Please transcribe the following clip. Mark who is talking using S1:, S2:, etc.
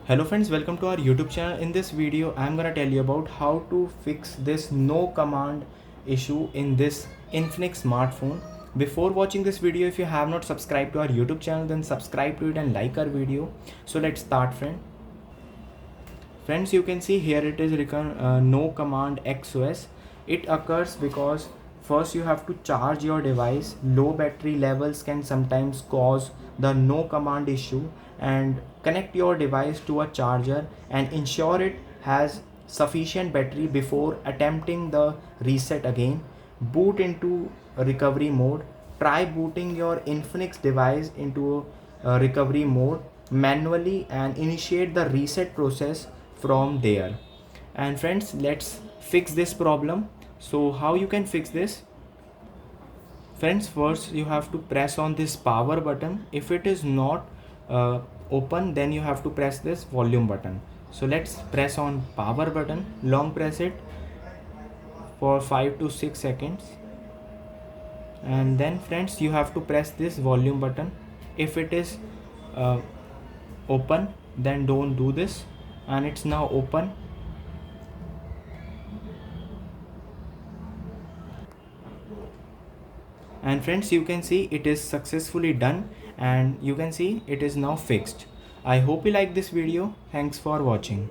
S1: Hello friends, welcome to our YouTube channel. In this video I'm gonna tell you about how to fix this no command issue in this Infinix smartphone. Before watching this video, if you have not subscribed to our YouTube channel, then subscribe to it and like our video. So let's start friends. You can see here it is no command XOS. It occurs because first you have to charge your device. Low battery levels can sometimes cause the no command issue, and connect your device to a charger and ensure it has sufficient battery before attempting the reset again. Boot into recovery mode. Try booting your Infinix device into recovery mode manually and initiate the reset process from there. And friends, let's fix this problem. So how you can fix this? Friends, first you have to press on this power button. If it is not open, then you have to press this volume button. So let's press on power button, long press it for 5 to 6 seconds, and then friends you have to press this volume button. If it is open, then don't do this, and it's now open. And friends, you can see it is successfully done, and you can see it is now fixed. I hope you like this video. Thanks for watching.